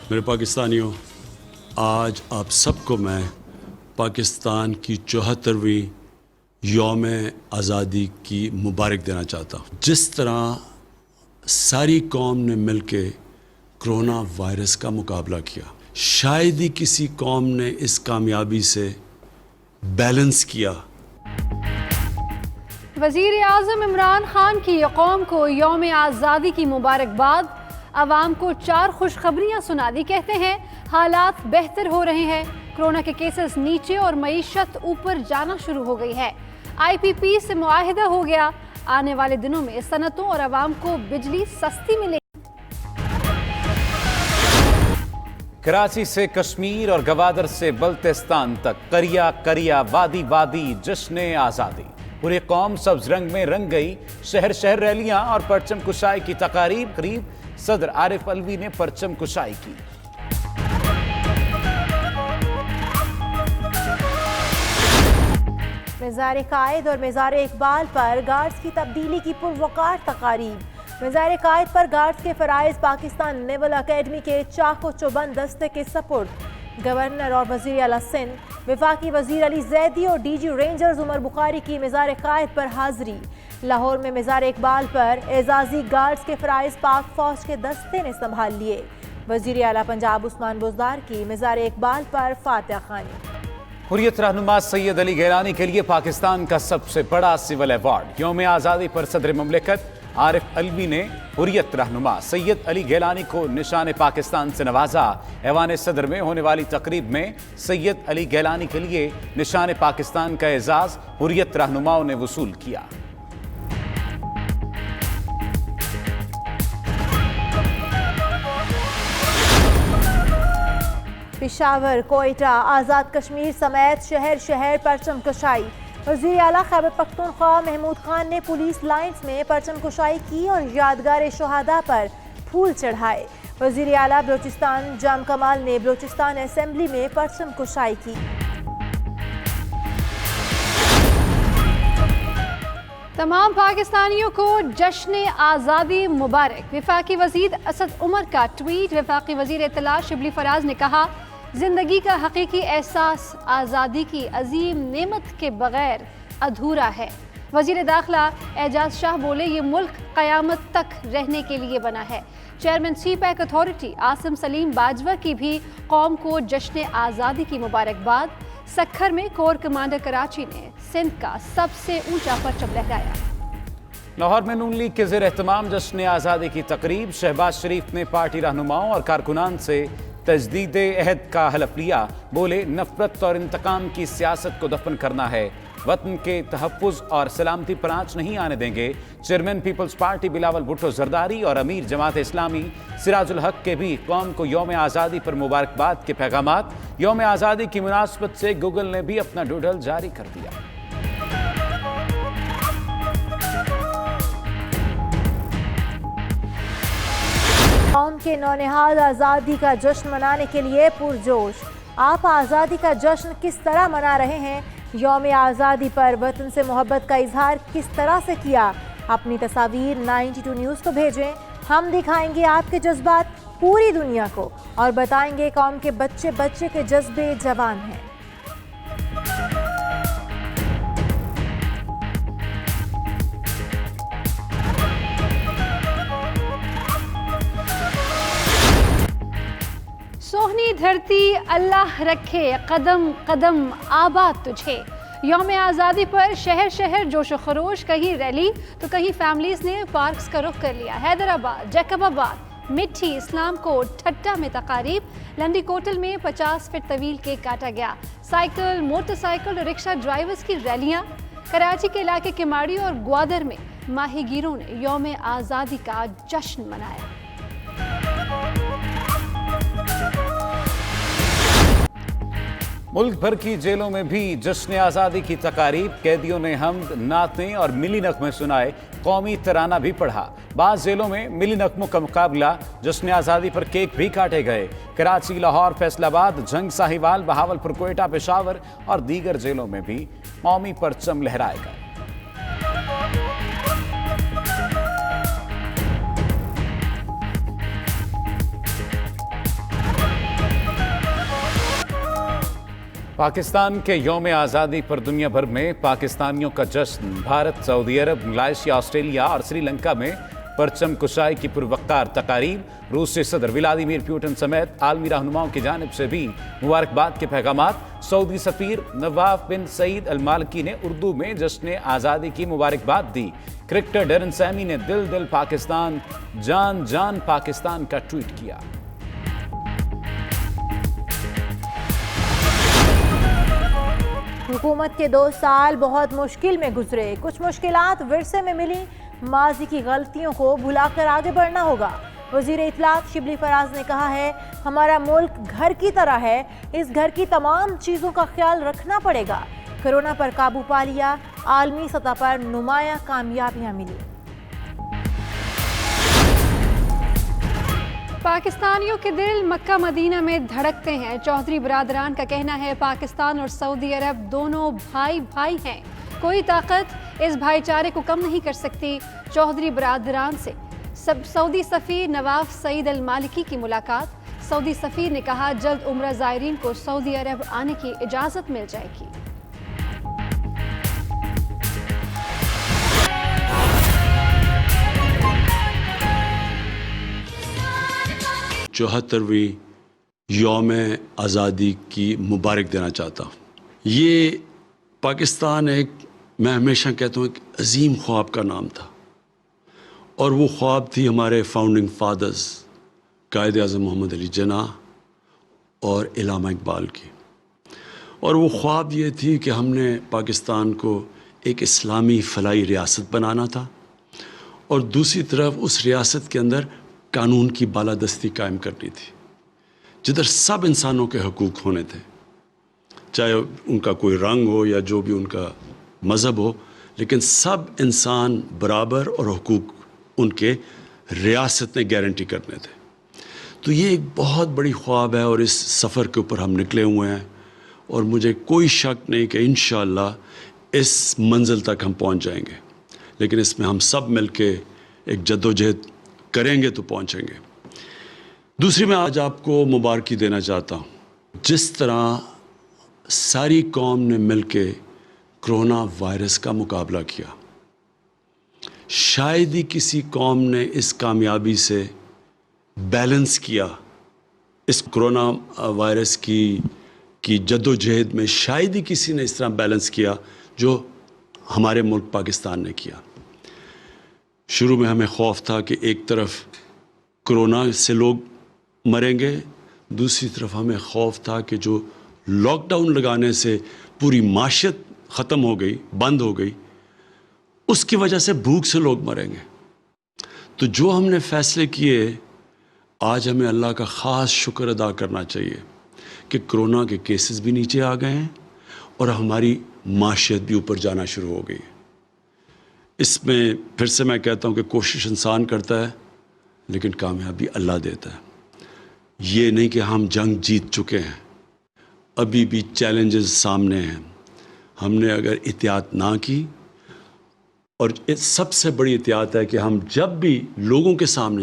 मेरे पाकिस्तानियों, आज आप सबको मैं पाकिस्तान की 74वीं यौम आज़ादी की मुबारक देना चाहता हूँ। जिस तरह सारी कौम ने मिलके कोरोना वायरस का मुकाबला किया, शायद ही किसी कौम ने इस कामयाबी से बैलेंस किया। वज़ीर आज़म इमरान खान की कौम को यौम आज़ादी की मुबारकबाद। आवाम को 4 खुशखबरियाँ सुना दी। कहते हैं हालात बेहतर हो रहे हैं, कोरोना के केसेस नीचे और मईशत ऊपर जाना शुरू हो गई है। IPP से मुआहिदा हो गया, आने वाले दिनों में सनतों और आवाम को बिजली सस्ती मिलेगी। कराची से कश्मीर और गवादर से बल्तिस्तान तक करिया करिया वादी वादी जश्न आज़ादी। पूरी कौम सब्ज रंग में रंग गई। शहर शहर रैलियां और परचम कुशाई की तकारीब। करीब सदर आरिफ अलवी ने परचम कुशाई की। मज़ार कायद और मज़ार इकबाल पर गार्ड्स की तब्दीली की पुरवकार तकारीब। मज़ार कायद पर गार्ड्स के फ़राइज़ पाकिस्तान नेवल अकेडमी के चाको चौबंद दस्ते के सपुर्द। गवर्नर और वज़ीर आला सिंध, वफाकी वज़ीर अली ज़ैदी और DG रेंजर्स उमर बुखारी की मज़ार कायद पर हाज़री। लाहौर में मज़ार इकबाल पर एजाज़ी गार्ड्स के फ़राइज़ पाक फ़ौज के दस्ते ने संभाल लिए। वज़ीर आला पंजाब उस्मान बुज़दार की मज़ार इकबाल पर फातिहा ख़ानी। हुर्रियत रहनुमा सैयद अली गैलानी के लिए पाकिस्तान का सबसे बड़ा सिविल अवार्ड। यौम आज़ादी पर सदर मुमलिकत आरिफ अलवी ने हुर्रियत रहनुमा सैयद अली गैलानी को निशान पाकिस्तान से नवाजा। ऐवान सदर में होने वाली तकरीब में सैयद अली गैलानी के लिए निशान पाकिस्तान का एजाज हुर्रियत रहनुमाओं ने वसूल किया। पेशावर, कोयटा, आज़ाद कश्मीर समेत शहर शहर परचम कुशाई। वज़ीर आला खैबर पख्तूनख्वा महमूद खान ने पुलिस लाइन्स में परचम कुशाई की और यादगार शहादा पर फूल चढ़ाए। वज़ीर आला बलोचिस्तान जाम कमाल ने बलोचिस्तान असेंबली में परचम कुशाई की। तमाम पाकिस्तानियों को जश्न आज़ादी मुबारक। वफाकी वज़ीर असद उमर का ट्वीट। वफाकी वज़ीर इत्तला शिबली फराज ने कहा, जिंदगी का हकीकी एहसास आज़ादी की अजीम नेमत के बगैर अधूरा है। वज़ीर दाखिला एजाज शाह बोले, ये मुल्क क़यामत तक रहने के लिए बना है। Chairman CPEC authority Asim Salim Bajwa की भी कौम को जश्न आज़ादी की मुबारकबाद। सखर में कोर कमांडर कराची ने सिंध का सबसे ऊंचा परचम लहराया। लाहौर में नून लीग के ज़ेर एहतमाम जश्न आज़ादी की तकरीब। शहबाज शरीफ ने पार्टी रहनुमाओं और कारकुनान से तजदीद अहद का हलफ लिया। बोले, नफरत और इंतकाम की सियासत को दफन करना है, वतन के तहफ़्फ़ुज़ और सलामती पर आँच नहीं आने देंगे। चेयरमैन पीपल्स पार्टी बिलावल भुट्टो जरदारी और अमीर जमात इस्लामी सिराजुल हक के भी कौम को यौम आज़ादी पर मुबारकबाद के पैगामात। यौम आज़ादी की मुनासबत से गूगल ने भी अपना डूडल जारी कर दिया। कौम के नौनिहाल आज़ादी का जश्न मनाने के लिए पुरजोश। आप आज़ादी का जश्न किस तरह मना रहे हैं? यौम आज़ादी पर वतन से मोहब्बत का इजहार किस तरह से किया? अपनी तस्वीर 92 न्यूज़ को भेजें। हम दिखाएंगे आपके जज्बात पूरी दुनिया को और बताएंगे कौम के बच्चे बच्चे के जज्बे जवान हैं। सोहनी धरती अल्लाह रखे कदम कदम आबाद तुझे। यौम आज़ादी पर शहर शहर जोश व खरोश, कहीं रैली तो कहीं फैमिलीज ने पार्क्स का रुख कर लिया। हैदराबाद, जैकबाबाद, मिठी, इस्लाम कोट, ठट्टा में तकारीब। लंडी कोटल में 50 फीट तवील केक काटा गया। साइकिल, मोटरसाइकिल और रिक्शा ड्राइवर्स की रैलियां। कराची के इलाके किमाड़ी और ग्वादर में माहीगीरों ने यौम आज़ादी का जश्न मनाया। मुल्क भर की जेलों में भी जश्न आज़ादी की तकारीब। कैदियों ने हमद, नातें और मिली नग़मे सुनाए। कौमी तराना भी पढ़ा। बाज़ जेलों में मिली नग़मों का मुकाबला। जश्न आज़ादी पर केक भी काटे गए। कराची, लाहौर, फैसलाबाद, झंग, साहिवाल, बहावलपुर, कोयटा, पेशावर और दीगर जेलों में भी कौमी परचम लहराए गए। پاکستان کے یوم آزادی پر دنیا بھر میں پاکستانیوں کا جشن. بھارت، سعودی عرب، ملائیشیا، آسٹریلیا اور سری لنکا میں پرچم کشائی کی پروقار تقاریب. روسی صدر ولادیمیر پوٹن سمیت عالمی رہنماؤں کی جانب سے بھی مبارکباد کے پیغامات. سعودی سفیر نواف بن سعید المالکی نے اردو میں جشن آزادی کی مبارکباد دی. کرکٹر ڈیرن سیمی نے دل دل پاکستان، جان جان پاکستان کا ٹویٹ کیا. حکومت کے 2 سال بہت مشکل میں گزرے. کچھ مشکلات ورثے میں ملی. ماضی کی غلطیوں کو بھلا کر آگے بڑھنا ہوگا. وزیر اطلاعات شبلی فراز نے کہا ہے ہمارا ملک گھر کی طرح ہے، اس گھر کی تمام چیزوں کا خیال رکھنا پڑے گا. کرونا پر قابو پا لیا، عالمی سطح پر نمایاں کامیابیاں ملی. پاکستانیوں کے دل مکہ مدینہ میں دھڑکتے ہیں. چودھری برادران کا کہنا ہے پاکستان اور سعودی عرب دونوں بھائی بھائی ہیں، کوئی طاقت اس بھائی چارے کو کم نہیں کر سکتی. چودھری برادران سے سعودی سفیر نواف سعید المالکی کی ملاقات. سعودی سفیر نے کہا جلد عمرہ زائرین کو سعودی عرب آنے کی اجازت مل جائے گی. چوہترویں یوم آزادی کی مبارک دینا چاہتا ہوں. یہ پاکستان میں ہمیشہ کہتا ہوں ایک عظیم خواب کا نام تھا، اور وہ خواب تھی ہمارے فاؤنڈنگ فادرز قائد اعظم محمد علی جناح اور علامہ اقبال کی. اور وہ خواب یہ تھی کہ ہم نے پاکستان کو ایک اسلامی فلاحی ریاست بنانا تھا، اور دوسری طرف اس ریاست کے اندر قانون کی بالادستی قائم کرنی تھی، جدھر سب انسانوں کے حقوق ہونے تھے، چاہے ان کا کوئی رنگ ہو یا جو بھی ان کا مذہب ہو، لیکن سب انسان برابر اور حقوق ان کے ریاست نے گارنٹی کرنے تھے. تو یہ ایک بہت بڑی خواب ہے، اور اس سفر کے اوپر ہم نکلے ہوئے ہیں، اور مجھے کوئی شک نہیں کہ انشاءاللہ اس منزل تک ہم پہنچ جائیں گے. لیکن اس میں ہم سب مل کے ایک جدوجہد کریں گے تو پہنچیں گے. دوسری میں آج آپ کو مبارکی دینا چاہتا ہوں. جس طرح ساری قوم نے مل کے کرونا وائرس کا مقابلہ کیا، شاید ہی کسی قوم نے اس کامیابی سے بیلنس کیا. اس کرونا وائرس کی جدوجہد میں شاید ہی کسی نے اس طرح بیلنس کیا جو ہمارے ملک پاکستان نے کیا. شروع میں ہمیں خوف تھا کہ ایک طرف کرونا سے لوگ مریں گے، دوسری طرف ہمیں خوف تھا کہ جو لاک ڈاؤن لگانے سے پوری معیشت ختم ہو گئی، بند ہو گئی، اس کی وجہ سے بھوک سے لوگ مریں گے. تو جو ہم نے فیصلے کیے، آج ہمیں اللہ کا خاص شکر ادا کرنا چاہیے کہ کرونا کے کیسز بھی نیچے آ گئے ہیں اور ہماری معیشت بھی اوپر جانا شروع ہو گئی. اس میں پھر سے میں کہتا ہوں کہ کوشش انسان کرتا ہے، لیکن کامیابی اللہ دیتا ہے. یہ نہیں کہ ہم جنگ جیت چکے ہیں، ابھی بھی چیلنجز سامنے ہیں. ہم نے اگر احتیاط نہ کی، اور سب سے بڑی احتیاط ہے کہ ہم جب بھی لوگوں کے سامنے